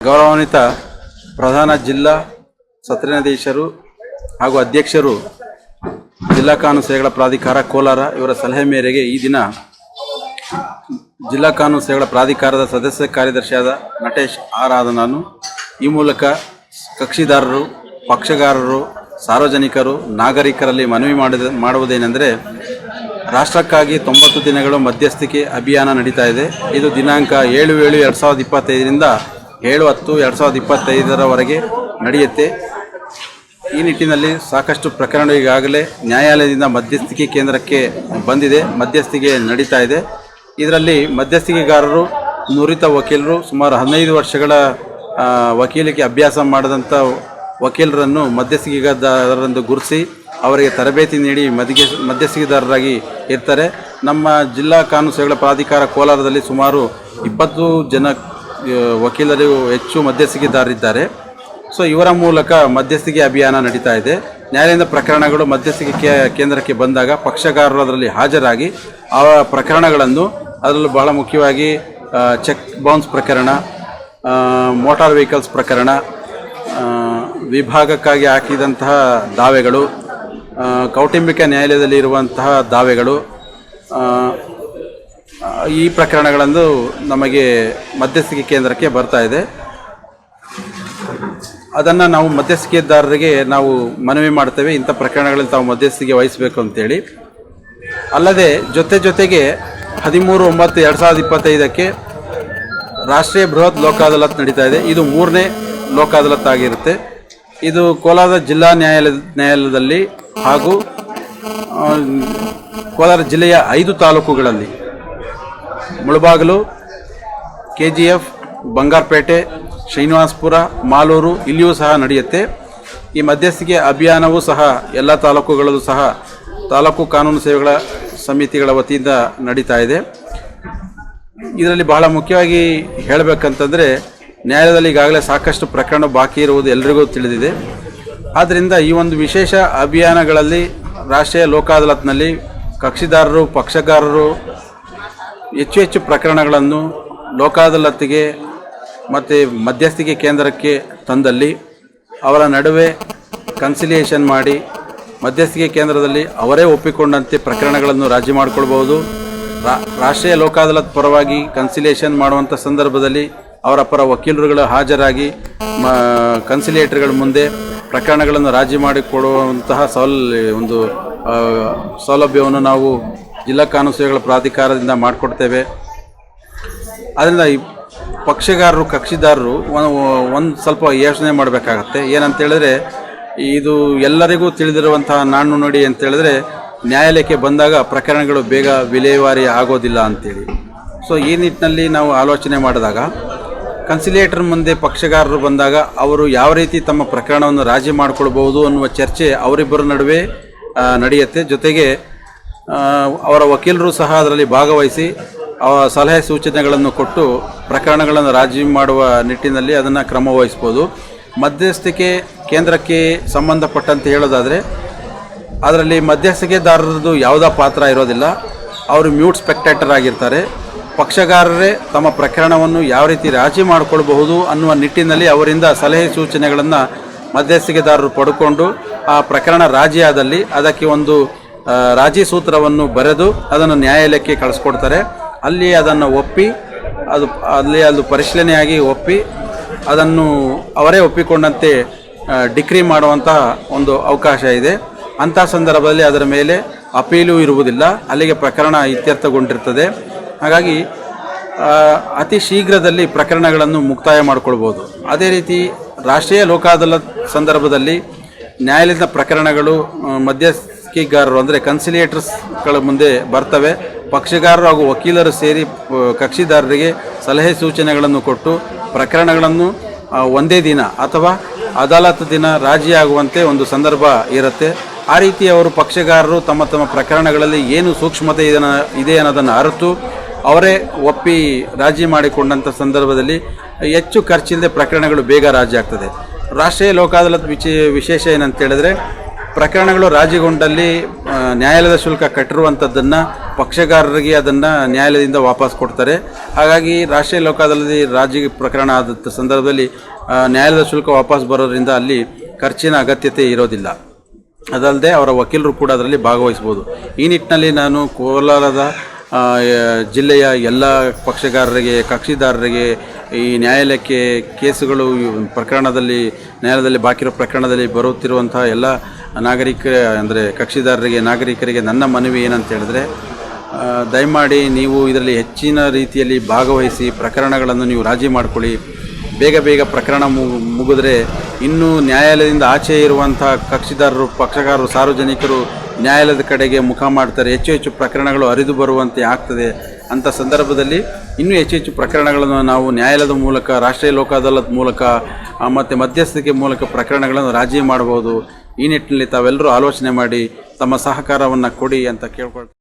ಗೌರವಾನ್ವಿತ ಪ್ರಧಾನ ಜಿಲ್ಲಾ ಸತ್ರ ನ್ಯಾಯಾಧೀಶರು ಹಾಗೂ ಅಧ್ಯಕ್ಷರು ಜಿಲ್ಲಾ ಕಾನೂನು ಸೇವೆಗಳ ಪ್ರಾಧಿಕಾರ ಕೋಲಾರ ಇವರ ಸಲಹೆ ಮೇರೆಗೆ ಈ ದಿನ ಜಿಲ್ಲಾ ಕಾನೂನು ಸೇವೆಗಳ ಪ್ರಾಧಿಕಾರದ ಸದಸ್ಯ ಕಾರ್ಯದರ್ಶಿಯಾದ ನಟೇಶ್ ಆರ್ ನಾನು ಈ ಮೂಲಕ ಕಕ್ಷಿದಾರರು, ಪಕ್ಷಗಾರರು, ಸಾರ್ವಜನಿಕರು, ನಾಗರಿಕರಲ್ಲಿ ಮನವಿ ಮಾಡುವುದೇನೆಂದರೆ ರಾಷ್ಟ್ರಕ್ಕಾಗಿ 90 ದಿನಗಳು ಮಧ್ಯಸ್ಥಿಕೆ ಅಭಿಯಾನ ನಡೀತಾ ಇದೆ. ಇದು ದಿನಾಂಕ 7/7/2025ರಿಂದ 7/10/2025ರವರೆಗೆ ನಡೆಯುತ್ತೆ. ಈ ನಿಟ್ಟಿನಲ್ಲಿ ಸಾಕಷ್ಟು ಪ್ರಕರಣ ಈಗಾಗಲೇ ನ್ಯಾಯಾಲಯದಿಂದ ಮಧ್ಯಸ್ಥಿಕೆ ಕೇಂದ್ರಕ್ಕೆ ಬಂದಿದೆ, ಮಧ್ಯಸ್ಥಿಕೆ ನಡೀತಾ ಇದೆ. ಇದರಲ್ಲಿ ಮಧ್ಯಸ್ಥಿಕೆಗಾರರು, ನುರಿತ ವಕೀಲರು, ಸುಮಾರು 15 ವರ್ಷಗಳ ವಕೀಲಿಕೆ ಅಭ್ಯಾಸ ಮಾಡಿದಂಥ ವಕೀಲರನ್ನು ಮಧ್ಯಸ್ಥಿಕೆದಾರರೆಂದು ಗುರುತಿಸಿ ಅವರಿಗೆ ತರಬೇತಿ ನೀಡಿ ಮಧ್ಯಸ್ಥಿಕೆದಾರರಾಗಿ ಇರ್ತಾರೆ. ನಮ್ಮ ಜಿಲ್ಲಾ ಕಾನೂನು ಸೇವೆಗಳ ಪ್ರಾಧಿಕಾರ ಕೋಲಾರದಲ್ಲಿ ಸುಮಾರು 20 ಜನ ವಕೀಲರು ಹೆಚ್ಚು ಮಧ್ಯಸ್ಥಿಕೆದಾರರಿದ್ದಾರೆ. ಸೊ ಇವರ ಮೂಲಕ ಮಧ್ಯಸ್ಥಿಕೆ ಅಭಿಯಾನ ನಡೀತಾ ಇದೆ. ನ್ಯಾಯಾಲಯದ ಪ್ರಕರಣಗಳು ಮಧ್ಯಸ್ಥಿಕೆ ಕೇಂದ್ರಕ್ಕೆ ಬಂದಾಗ ಪಕ್ಷಗಾರರು ಅದರಲ್ಲಿ ಹಾಜರಾಗಿ ಆ ಪ್ರಕರಣಗಳನ್ನು, ಅದರಲ್ಲೂ ಬಹಳ ಮುಖ್ಯವಾಗಿ ಚೆಕ್ ಬೌನ್ಸ್ ಪ್ರಕರಣ, ಮೋಟಾರ್ ವೆಹಿಕಲ್ಸ್ ಪ್ರಕರಣ, ವಿಭಾಗಕ್ಕಾಗಿ ಹಾಕಿದಂತಹ ದಾವೆಗಳು, ಕೌಟುಂಬಿಕ ನ್ಯಾಯಾಲಯದಲ್ಲಿ ಇರುವಂತಹ ದಾವೆಗಳು, ಈ ಪ್ರಕರಣಗಳನ್ನು ನಮಗೆ ಮಧ್ಯಸ್ಥಿಕೆ ಕೇಂದ್ರಕ್ಕೆ ಬರ್ತಾ ಇದೆ. ಅದನ್ನು ನಾವು ಮಧ್ಯಸ್ಥಿಕೆದಾರರಿಗೆ ನಾವು ಮನವಿ ಮಾಡ್ತೇವೆ, ಇಂಥ ಪ್ರಕರಣಗಳಲ್ಲಿ ತಾವು ಮಧ್ಯಸ್ಥಿಕೆ ವಹಿಸಬೇಕು ಅಂತೇಳಿ. ಅಲ್ಲದೆ ಜೊತೆಗೆ 13/9/2025ಕ್ಕೆ ರಾಷ್ಟ್ರೀಯ ಬೃಹತ್ ಲೋಕ ಅದಾಲತ್ ನಡೀತಾ ಇದೆ. ಇದು 3ನೇ ಲೋಕ ಅದಾಲತ್ ಆಗಿರುತ್ತೆ. ಇದು ಕೋಲಾರ ಜಿಲ್ಲಾ ನ್ಯಾಯಾಲಯದಲ್ಲಿ ಹಾಗೂ ಕೋಲಾರ ಜಿಲ್ಲೆಯ 5 ತಾಲೂಕುಗಳಲ್ಲಿ ಮುಳಬಾಗಿಲು, KGF, ಬಂಗಾರಪೇಟೆ, ಶ್ರೀನಿವಾಸಪುರ, ಮಾಲೂರು ಇಲ್ಲಿಯೂ ಸಹ ನಡೆಯುತ್ತೆ. ಈ ಮಧ್ಯಸ್ಥಿಕೆ ಅಭಿಯಾನವೂ ಸಹ ಎಲ್ಲ ತಾಲೂಕುಗಳಲ್ಲೂ ಸಹ ತಾಲೂಕು ಕಾನೂನು ಸೇವೆಗಳ ಸಮಿತಿಗಳ ವತಿಯಿಂದ ನಡೀತಾ ಇದೆ. ಇದರಲ್ಲಿ ಬಹಳ ಮುಖ್ಯವಾಗಿ ಹೇಳಬೇಕಂತಂದರೆ ನ್ಯಾಯಾಲಯದಲ್ಲಿ ಈಗಾಗಲೇ ಸಾಕಷ್ಟು ಪ್ರಕರಣ ಬಾಕಿ ಇರುವುದು ಎಲ್ಲರಿಗೂ ತಿಳಿದಿದೆ. ಆದ್ದರಿಂದ ಈ ಒಂದು ವಿಶೇಷ ಅಭಿಯಾನಗಳಲ್ಲಿ ರಾಷ್ಟ್ರೀಯ ಲೋಕ ಅದಾಲತ್ನಲ್ಲಿ ಕಕ್ಷಿದಾರರು, ಪಕ್ಷಗಾರರು ಹೆಚ್ಚು ಪ್ರಕರಣಗಳನ್ನು ಲೋಕ ಅದಾಲತ್ಗೆ ಮತ್ತು ಮಧ್ಯಸ್ಥಿಕೆ ಕೇಂದ್ರಕ್ಕೆ ತಂದಲ್ಲಿ ಅವರ ನಡುವೆ ಕನ್ಸಿಲಿಯೇಷನ್ ಮಾಡಿ ಮಧ್ಯಸ್ಥಿಕೆ ಕೇಂದ್ರದಲ್ಲಿ ಅವರೇ ಒಪ್ಪಿಕೊಂಡಂತೆ ಪ್ರಕರಣಗಳನ್ನು ರಾಜಿ ಮಾಡಿಕೊಳ್ಬೋದು. ರಾಷ್ಟ್ರೀಯ ಲೋಕ ಅದಾಲತ್ ಪರವಾಗಿ ಕನ್ಸಿಲಿಯೇಷನ್ ಮಾಡುವಂಥ ಸಂದರ್ಭದಲ್ಲಿ ಅವರ ಪರ ವಕೀಲರುಗಳು ಹಾಜರಾಗಿ ಕನ್ಸಿಲೇಟರ್ಗಳ ಮುಂದೆ ಪ್ರಕರಣಗಳನ್ನು ರಾಜಿ ಮಾಡಿಕೊಡುವಂತಹ ಒಂದು ಸೌಲಭ್ಯವನ್ನು ನಾವು ಜಿಲ್ಲಾ ಕಾನೂನು ಸೇವೆಗಳ ಪ್ರಾಧಿಕಾರದಿಂದ ಮಾಡಿಕೊಡ್ತೇವೆ. ಅದರಿಂದ ಈ ಪಕ್ಷಗಾರರು, ಕಕ್ಷಿದಾರರು ಒಂದು ಸ್ವಲ್ಪ ಯೋಚನೆ ಮಾಡಬೇಕಾಗತ್ತೆ. ಏನಂತೇಳಿದ್ರೆ, ಇದು ಎಲ್ಲರಿಗೂ ತಿಳಿದಿರುವಂತಹ ನಾಣ್ಣು ನುಡಿ ಅಂತೇಳಿದ್ರೆ ನ್ಯಾಯಾಲಯಕ್ಕೆ ಬಂದಾಗ ಪ್ರಕರಣಗಳು ಬೇಗ ವಿಲೇವಾರಿ ಆಗೋದಿಲ್ಲ ಅಂತೇಳಿ. ಸೊ ಈ ನಿಟ್ಟಿನಲ್ಲಿ ನಾವು ಆಲೋಚನೆ ಮಾಡಿದಾಗ ಕನ್ಸಿಲೇಟರ್ ಮುಂದೆ ಪಕ್ಷಗಾರರು ಬಂದಾಗ ಅವರು ಯಾವ ರೀತಿ ತಮ್ಮ ಪ್ರಕರಣವನ್ನು ರಾಜಿ ಮಾಡಿಕೊಳ್ಬಹುದು ಅನ್ನುವ ಚರ್ಚೆ ಅವರಿಬ್ಬರ ನಡುವೆ ನಡೆಯುತ್ತೆ. ಜೊತೆಗೆ ಅವರ ವಕೀಲರು ಸಹ ಅದರಲ್ಲಿ ಭಾಗವಹಿಸಿ ಸಲಹೆ ಸೂಚನೆಗಳನ್ನು ಕೊಟ್ಟು ಪ್ರಕರಣಗಳನ್ನು ರಾಜಿ ಮಾಡುವ ನಿಟ್ಟಿನಲ್ಲಿ ಅದನ್ನು ಕ್ರಮ ವಹಿಸ್ಬೋದು. ಮಧ್ಯಸ್ಥಿಕೆ ಕೇಂದ್ರಕ್ಕೆ ಸಂಬಂಧಪಟ್ಟಂತೆ ಹೇಳೋದಾದರೆ ಅದರಲ್ಲಿ ಮಧ್ಯಸ್ಥಿಕೆದಾರರದ್ದು ಯಾವುದೇ ಪಾತ್ರ ಇರೋದಿಲ್ಲ. ಅವರು ಮ್ಯೂಟ್ ಸ್ಪೆಕ್ಟೇಟರ್ ಆಗಿರ್ತಾರೆ. ಪಕ್ಷಗಾರರೇ ತಮ್ಮ ಪ್ರಕರಣವನ್ನು ಯಾವ ರೀತಿ ರಾಜಿ ಮಾಡಿಕೊಳ್ಬಹುದು ಅನ್ನುವ ನಿಟ್ಟಿನಲ್ಲಿ ಅವರಿಂದ ಸಲಹೆ ಸೂಚನೆಗಳನ್ನು ಮಧ್ಯಸ್ಥಿಕೆದಾರರು ಪಡ್ಕೊಂಡು ಆ ಪ್ರಕರಣ ರಾಜಿಯಾದಲ್ಲಿ ಅದಕ್ಕೆ ಒಂದು ರಾಜಿ ಸೂತ್ರವನ್ನು ಬರೆದು ಅದನ್ನು ನ್ಯಾಯಾಲಯಕ್ಕೆ ಕಳಿಸ್ಕೊಡ್ತಾರೆ. ಅಲ್ಲಿ ಅದನ್ನು ಒಪ್ಪಿ ಅದು ಪರಿಶೀಲನೆಯಾಗಿ ಒಪ್ಪಿ ಅದನ್ನು ಅವರೇ ಒಪ್ಪಿಕೊಂಡಂತೆ ಡಿಕ್ರಿ ಮಾಡುವಂತಹ ಒಂದು ಅವಕಾಶ ಇದೆ. ಅಂಥ ಸಂದರ್ಭದಲ್ಲಿ ಅದರ ಮೇಲೆ ಅಪೀಲು ಇರುವುದಿಲ್ಲ, ಅಲ್ಲಿಗೆ ಪ್ರಕರಣ ಇತ್ಯರ್ಥಗೊಂಡಿರ್ತದೆ. ಹಾಗಾಗಿ ಅತಿ ಶೀಘ್ರದಲ್ಲಿ ಪ್ರಕರಣಗಳನ್ನು ಮುಕ್ತಾಯ ಮಾಡಿಕೊಳ್ಬೋದು. ಅದೇ ರೀತಿ ರಾಷ್ಟ್ರೀಯ ಲೋಕ ಅದಾಲತ್ ಸಂದರ್ಭದಲ್ಲಿ ನ್ಯಾಯಾಲಯದ ಪ್ರಕರಣಗಳು ಮಧ್ಯಸ್ಥಿಕೆಗಾರರು ಅಂದರೆ ಕನ್ಸಿಲಿಯೇಟರ್ಸ್ಗಳ ಮುಂದೆ ಬರ್ತವೆ. ಪಕ್ಷಗಾರರು ಹಾಗೂ ವಕೀಲರು ಸೇರಿ ಕಕ್ಷಿದಾರರಿಗೆ ಸಲಹೆ ಸೂಚನೆಗಳನ್ನು ಕೊಟ್ಟು ಪ್ರಕರಣಗಳನ್ನು ಒಂದೇ ದಿನ ಅಥವಾ ಅದಾಲತ್ ದಿನ ರಾಜಿಯಾಗುವಂತೆ ಒಂದು ಸಂದರ್ಭ ಇರುತ್ತೆ. ಆ ರೀತಿ ಅವರು ಪಕ್ಷಗಾರರು ತಮ್ಮ ಪ್ರಕರಣಗಳಲ್ಲಿ ಏನು ಸೂಕ್ಷ್ಮತೆ ಇದೆ ಅನ್ನೋದನ್ನು ಅರಿತು ಅವರೇ ಒಪ್ಪಿ ರಾಜಿ ಮಾಡಿಕೊಂಡಂಥ ಸಂದರ್ಭದಲ್ಲಿ ಹೆಚ್ಚು ಖರ್ಚಿಲ್ಲದೆ ಪ್ರಕರಣಗಳು ಬೇಗ ರಾಜಿ ಆಗ್ತದೆ. ರಾಷ್ಟ್ರೀಯ ಲೋಕ ಅದಾಲತ್ ವಿಶೇಷ ಏನಂತ ಹೇಳಿದ್ರೆ ಪ್ರಕರಣಗಳು ರಾಜಿಗೊಂಡಲ್ಲಿ ನ್ಯಾಯಾಲಯದ ಶುಲ್ಕ ಕಟ್ಟಿರುವಂಥದ್ದನ್ನು ಪಕ್ಷಗಾರರಿಗೆ ಅದನ್ನು ನ್ಯಾಯಾಲಯದಿಂದ ವಾಪಸ್ ಕೊಡ್ತಾರೆ. ಹಾಗಾಗಿ ರಾಷ್ಟ್ರೀಯ ಲೋಕ ಅದಾಲತ್ನಲ್ಲಿ ರಾಜಿ ಪ್ರಕರಣ ಆದ ಸಂದರ್ಭದಲ್ಲಿ ನ್ಯಾಯಾಲಯದ ಶುಲ್ಕ ವಾಪಸ್ ಬರೋದ್ರಿಂದ ಅಲ್ಲಿ ಖರ್ಚಿನ ಅಗತ್ಯತೆ ಇರೋದಿಲ್ಲ. ಅದಲ್ಲದೆ ಅವರ ವಕೀಲರು ಕೂಡ ಅದರಲ್ಲಿ ಭಾಗವಹಿಸ್ಬೋದು. ಈ ನಿಟ್ಟಿನಲ್ಲಿ ನಾನು ಕೋಲಾರದ ಜಿಲ್ಲೆಯ ಎಲ್ಲ ಪಕ್ಷಗಾರರಿಗೆ, ಕಕ್ಷಿದಾರರಿಗೆ, ಈ ನ್ಯಾಯಾಲಯಕ್ಕೆ ಕೇಸುಗಳು ಪ್ರಕರಣದಲ್ಲಿ ನ್ಯಾಯಾಲಯದಲ್ಲಿ ಬಾಕಿರೋ ಪ್ರಕರಣದಲ್ಲಿ ಬರುತ್ತಿರುವಂತಹ ಎಲ್ಲ ಅಂದರೆ ಕಕ್ಷಿದಾರರಿಗೆ, ನಾಗರಿಕರಿಗೆ ನನ್ನ ಮನವಿ ಏನಂತ ಹೇಳಿದ್ರೆ, ದಯಮಾಡಿ ನೀವು ಇದರಲ್ಲಿ ಹೆಚ್ಚಿನ ರೀತಿಯಲ್ಲಿ ಭಾಗವಹಿಸಿ ಪ್ರಕರಣಗಳನ್ನು ನೀವು ರಾಜಿ ಮಾಡಿಕೊಳ್ಳಿ. ಬೇಗ ಪ್ರಕರಣ ಮುಗಿದ್ರೆ ಇನ್ನೂ ನ್ಯಾಯಾಲಯದಿಂದ ಆಚೆ ಇರುವಂಥ ಕಕ್ಷಿದಾರರು, ಪಕ್ಷಗಾರರು, ಸಾರ್ವಜನಿಕರು ನ್ಯಾಯಾಲಯದ ಕಡೆಗೆ ಮುಖ ಮಾಡ್ತಾರೆ. ಹೆಚ್ಚು ಪ್ರಕರಣಗಳು ಹರಿದು ಬರುವಂತೆ ಆಗ್ತದೆ. ಅಂಥ ಸಂದರ್ಭದಲ್ಲಿ ಇನ್ನೂ ಹೆಚ್ಚು ಪ್ರಕರಣಗಳನ್ನು ನಾವು ನ್ಯಾಯಾಲಯದ ಮೂಲಕ, ರಾಷ್ಟ್ರೀಯ ಲೋಕ ಅದಾಲತ್ ಮೂಲಕ ಮತ್ತು ಮಧ್ಯಸ್ಥಿಕೆ ಮೂಲಕ ಪ್ರಕರಣಗಳನ್ನು ರಾಜಿ ಮಾಡ್ಬೋದು. ಈ ನಿಟ್ಟಿನಲ್ಲಿ ತಾವೆಲ್ಲರೂ ಆಲೋಚನೆ ಮಾಡಿ ತಮ್ಮ ಸಹಕಾರವನ್ನು ಕೊಡಿ ಅಂತ ಕೇಳ್ಕೊಳ್ತೀನಿ.